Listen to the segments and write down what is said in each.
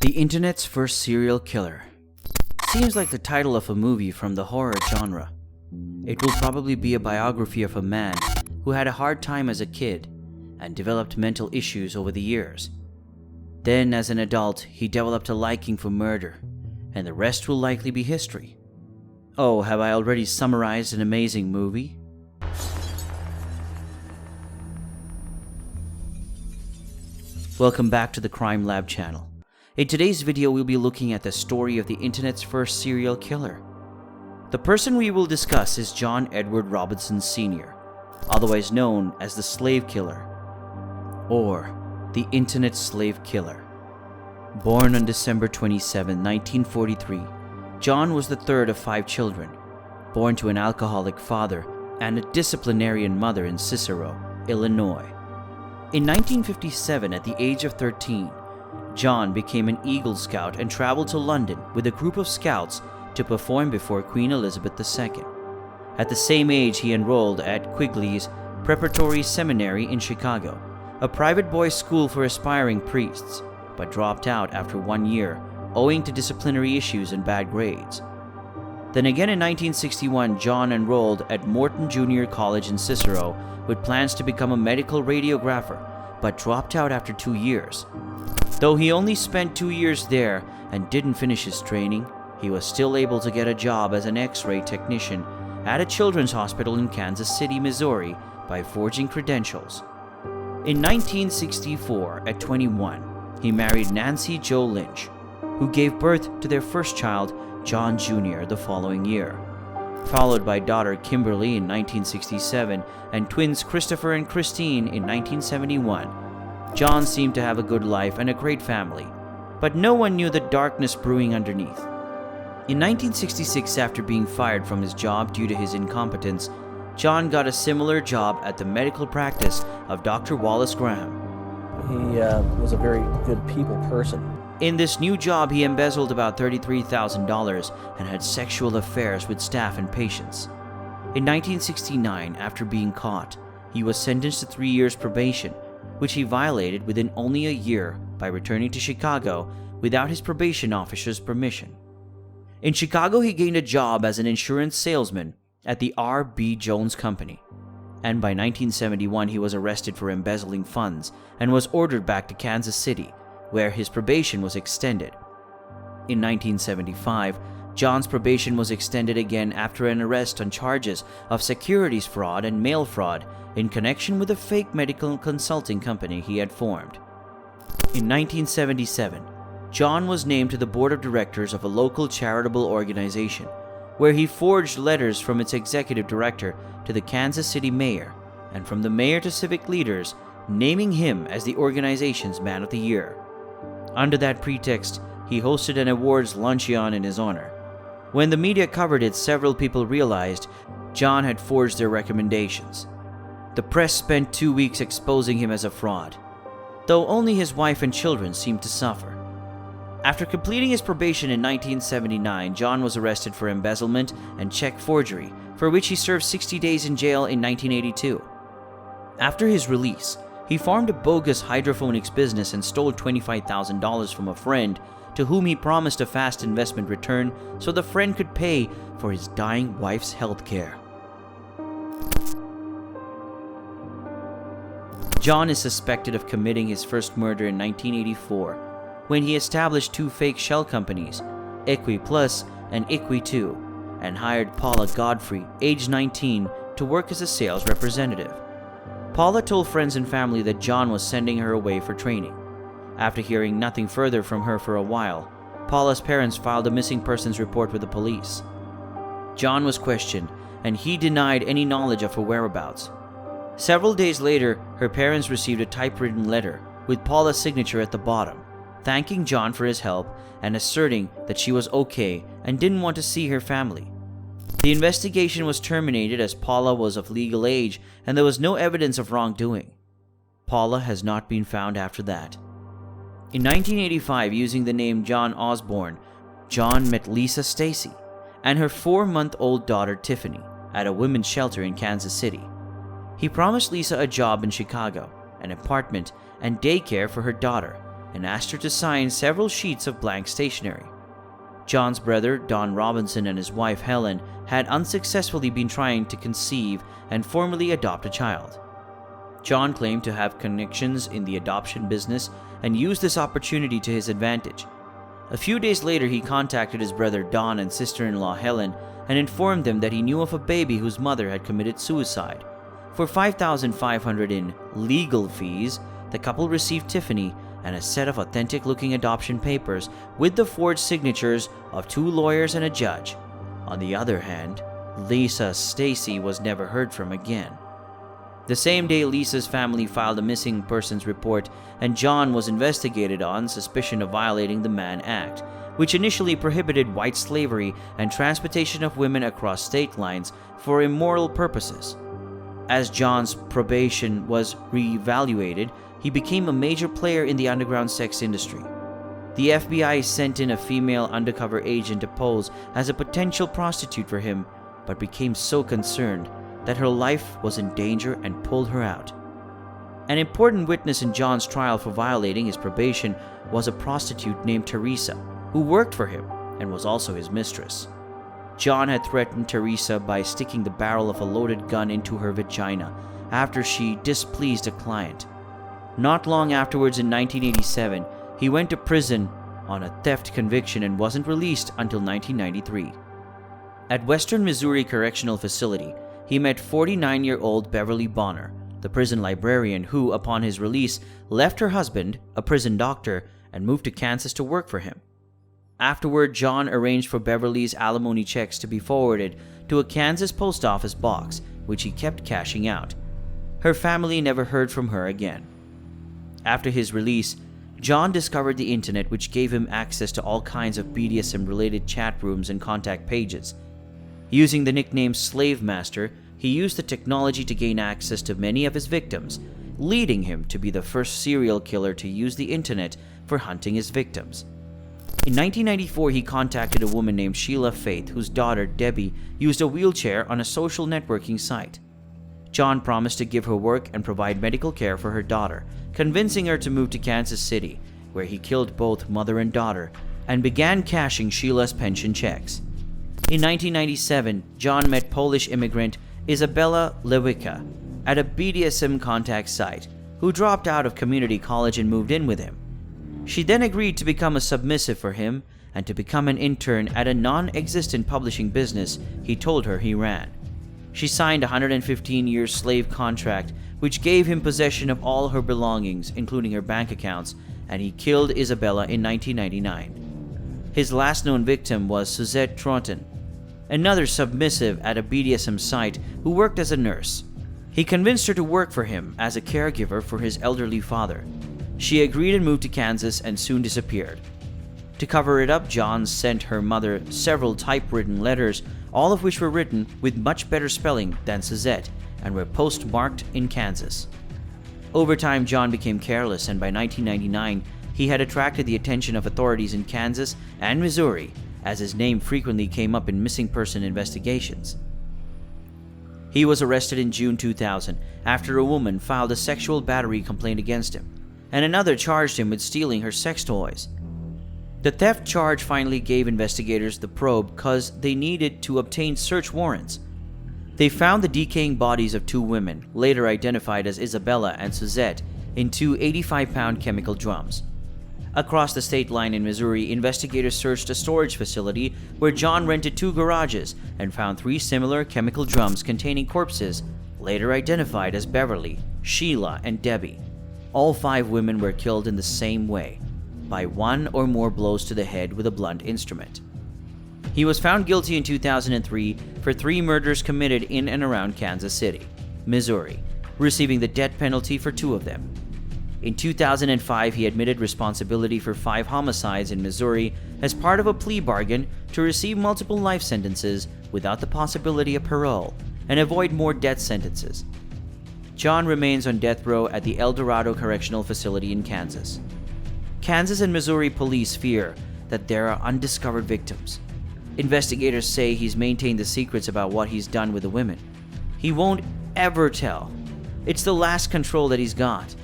The Internet's First Serial Killer. Seems like the title of a movie from the horror genre. It will probably be a biography of a man who had a hard time as a kid and developed mental issues over the years. Then, as an adult, he developed a liking for murder, and the rest will likely be history. Oh, have I already summarized an amazing movie? Welcome back to the Crime Lab channel. In today's video, we'll be looking at the story of the internet's first serial killer. The person we will discuss is John Edward Robinson Sr., otherwise known as the Slave Killer, or the Internet Slave Killer. Born on December 27, 1943, John was the third of 5 children, born to an alcoholic father and a disciplinarian mother in Cicero, Illinois. In 1957, at the age of 13, John became an Eagle Scout and traveled to London with a group of scouts to perform before Queen Elizabeth II. At the same age, he enrolled at Quigley's Preparatory Seminary in Chicago, a private boys' school for aspiring priests, but dropped out after 1 year owing to disciplinary issues and bad grades. Then again in 1961, John enrolled at Morton Junior College in Cicero with plans to become a medical radiographer, but dropped out after 2 years. Though he only spent 2 years there and didn't finish his training, he was still able to get a job as an X-ray technician at a children's hospital in Kansas City, Missouri by forging credentials. In 1964, at 21, he married Nancy Jo Lynch, who gave birth to their first child, John Jr., the following year, followed by daughter Kimberly in 1967 and twins Christopher and Christine in 1971. John seemed to have a good life and a great family, but no one knew the darkness brewing underneath. In 1966, after being fired from his job due to his incompetence, John got a similar job at the medical practice of Dr. Wallace Graham. He was a very good people person. In this new job, he embezzled about $33,000 and had sexual affairs with staff and patients. In 1969, after being caught, he was sentenced to 3 years probation, which he violated within only a year by returning to Chicago without his probation officer's permission. In Chicago, he gained a job as an insurance salesman at the R.B. Jones Company, and by 1971 he was arrested for embezzling funds and was ordered back to Kansas City, where his probation was extended. In 1975, John's probation was extended again after an arrest on charges of securities fraud and mail fraud in connection with a fake medical consulting company he had formed. In 1977, John was named to the board of directors of a local charitable organization, where he forged letters from its executive director to the Kansas City mayor, and from the mayor to civic leaders, naming him as the organization's Man of the Year. Under that pretext, he hosted an awards luncheon in his honor. When the media covered it, several people realized John had forged their recommendations. The press spent 2 weeks exposing him as a fraud, though only his wife and children seemed to suffer. After completing his probation in 1979, John was arrested for embezzlement and check forgery, for which he served 60 days in jail in 1982. After his release, he formed a bogus hydroponics business and stole $25,000 from a friend to whom he promised a fast investment return so the friend could pay for his dying wife's health care. John is suspected of committing his first murder in 1984 when he established 2 fake shell companies, Equi Plus and Equi 2, and hired Paula Godfrey, age 19, to work as a sales representative. Paula told friends and family that John was sending her away for training. After hearing nothing further from her for a while, Paula's parents filed a missing persons report with the police. John was questioned, and he denied any knowledge of her whereabouts. Several days later, her parents received a typewritten letter with Paula's signature at the bottom, thanking John for his help and asserting that she was okay and didn't want to see her family. The investigation was terminated as Paula was of legal age and there was no evidence of wrongdoing. Paula has not been found after that. In 1985, using the name John Osborne, John met Lisa Stacy and her 4-month-old daughter Tiffany at a women's shelter in Kansas City. He promised Lisa a job in Chicago, an apartment, and daycare for her daughter, and asked her to sign several sheets of blank stationery. John's brother, Don Robinson, and his wife, Helen, had unsuccessfully been trying to conceive and formally adopt a child. John claimed to have connections in the adoption business and used this opportunity to his advantage. A few days later, he contacted his brother Don and sister-in-law Helen and informed them that he knew of a baby whose mother had committed suicide. For $5,500 in legal fees, the couple received Tiffany and a set of authentic-looking adoption papers with the forged signatures of 2 lawyers and a judge. On the other hand, Lisa Stacy was never heard from again. The same day, Lisa's family filed a missing persons report, and John was investigated on suspicion of violating the Mann Act, which initially prohibited white slavery and transportation of women across state lines for immoral purposes. As John's probation was reevaluated, he became a major player in the underground sex industry. The FBI sent in a female undercover agent to pose as a potential prostitute for him, but became so concerned that her life was in danger and pulled her out. An important witness in John's trial for violating his probation was a prostitute named Teresa, who worked for him and was also his mistress. John had threatened Teresa by sticking the barrel of a loaded gun into her vagina after she displeased a client. Not long afterwards, in 1987, he went to prison on a theft conviction and wasn't released until 1993. At Western Missouri Correctional Facility, he met 49-year-old Beverly Bonner, the prison librarian who, upon his release, left her husband, a prison doctor, and moved to Kansas to work for him. Afterward, John arranged for Beverly's alimony checks to be forwarded to a Kansas post office box, which he kept cashing out. Her family never heard from her again. After his release, John discovered the internet, which gave him access to all kinds of BDSM-related chat rooms and contact pages. Using the nickname Slavemaster, he used the technology to gain access to many of his victims, leading him to be the first serial killer to use the internet for hunting his victims. In 1994, he contacted a woman named Sheila Faith, whose daughter, Debbie, used a wheelchair on a social networking site. John promised to give her work and provide medical care for her daughter, convincing her to move to Kansas City, where he killed both mother and daughter and began cashing Sheila's pension checks. In 1997, John met Polish immigrant Izabela Lewicka at a BDSM contact site, who dropped out of community college and moved in with him. She then agreed to become a submissive for him and to become an intern at a non-existent publishing business he told her he ran. She signed a 115-year slave contract, which gave him possession of all her belongings, including her bank accounts, and he killed Isabella in 1999. His last known victim was Suzette Troughton, another submissive at a BDSM site who worked as a nurse. He convinced her to work for him as a caregiver for his elderly father. She agreed and moved to Kansas and soon disappeared. To cover it up, John sent her mother several typewritten letters, all of which were written with much better spelling than Suzette and were postmarked in Kansas. Over time, John became careless, and by 1999, he had attracted the attention of authorities in Kansas and Missouri, as his name frequently came up in missing person investigations. He was arrested in June 2000 after a woman filed a sexual battery complaint against him, and another charged him with stealing her sex toys. The theft charge finally gave investigators the probe because they needed to obtain search warrants. They found the decaying bodies of 2 women, later identified as Isabella and Suzette, in 2 85-pound chemical drums. Across the state line in Missouri, investigators searched a storage facility where John rented 2 garages and found 3 similar chemical drums containing corpses, later identified as Beverly, Sheila, and Debbie. All 5 women were killed in the same way, by 1 or more blows to the head with a blunt instrument. He was found guilty in 2003 for 3 murders committed in and around Kansas City, Missouri, receiving the death penalty for 2 of them. In 2005, he admitted responsibility for 5 homicides in Missouri as part of a plea bargain to receive multiple life sentences without the possibility of parole and avoid more death sentences. John remains on death row at the El Dorado Correctional Facility in Kansas. Kansas and Missouri police fear that there are undiscovered victims. Investigators say he's maintained the secrets about what he's done with the women. He won't ever tell. It's the last control that he's got.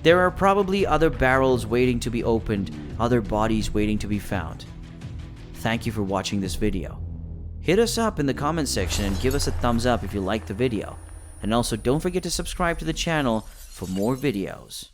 There are probably other barrels waiting to be opened, other bodies waiting to be found. Thank you for watching this video. Hit us up in the comment section and give us a thumbs up if you liked the video. And also don't forget to subscribe to the channel for more videos.